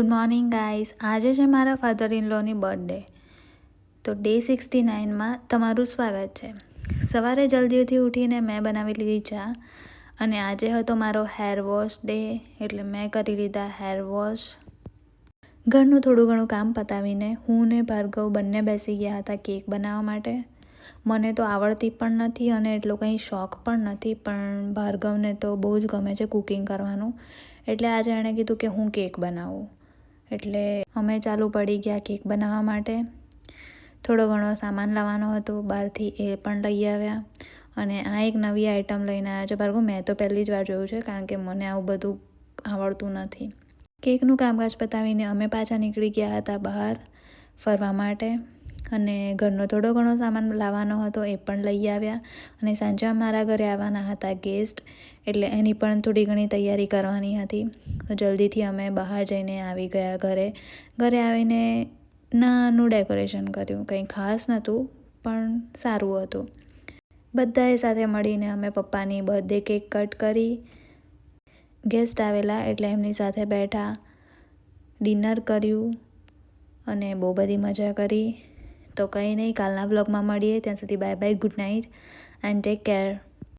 Good morning guys, આજે છે મારા ફાધર ઇન લોની બર્થડે. તો ડે 69માં તમારું સ્વાગત છે. સવારે જલ્દીથી ઉઠીને મેં બનાવી લીધી ચા અને આજે હતો મારો હેર વોશ ડે, એટલે મેં કરી લીધા હેર વોશ. ઘરનું થોડું ઘણું કામ પતાવીને હું ને ભાર્ગવ બંને બેસી ગયા હતા કેક બનાવવા માટે. મને તો આવડતી પણ નથી અને એટલો કંઈ શોખ પણ નથી, પણ ભાર્ગવને તો બહુ જ ગમે છે કુકિંગ કરવાનું, એટલે આજે એણે કીધું કે હું કેક બનાવું. એટલે અમે ચાલુ પડી ગયા કેક બનાવવા માટે. થોડો ઘણો સામાન લાવવાનો હતો બહારથી, એ પણ લઈ આવ્યા. અને આ એક નવી આઈટમ લઈને આવ્યા છે ભાર્ગવ. મેં તો પહેલી જ વાર જોયું છે, કારણ કે મને આવું બધું આવડતું નથી. કેકનું કામકાજ પતાવીને અમે પાછા નીકળી ગયા હતા બહાર ફરવા માટે, અને ઘરનો થોડો ઘણો સામાન લાવવાનો હતો એ પણ લઈ આવ્યા. અને સાંજે અમારા ઘરે આવવાના હતા ગેસ્ટ, એટલે એની પણ થોડી ઘણી તૈયારી કરવાની હતી. તો જલ્દીથી અમે બહાર જઈને આવી ગયા ઘરે. ઘરે આવીને નાનું ડેકોરેશન કર્યું, કંઈ ખાસ નહોતું પણ સારું હતું. બધાએ સાથે મળીને અમે પપ્પાની બર્થડે કેક કટ કરી. ગેસ્ટ આવેલા એટલે એમની સાથે બેઠા, ડિનર કર્યું અને બહુ બધી મજા કરી. તો કંઈ નહીં, કાલના વ્લોગમાં મળીએ. ત્યાં સુધી bye bye, good night and take care.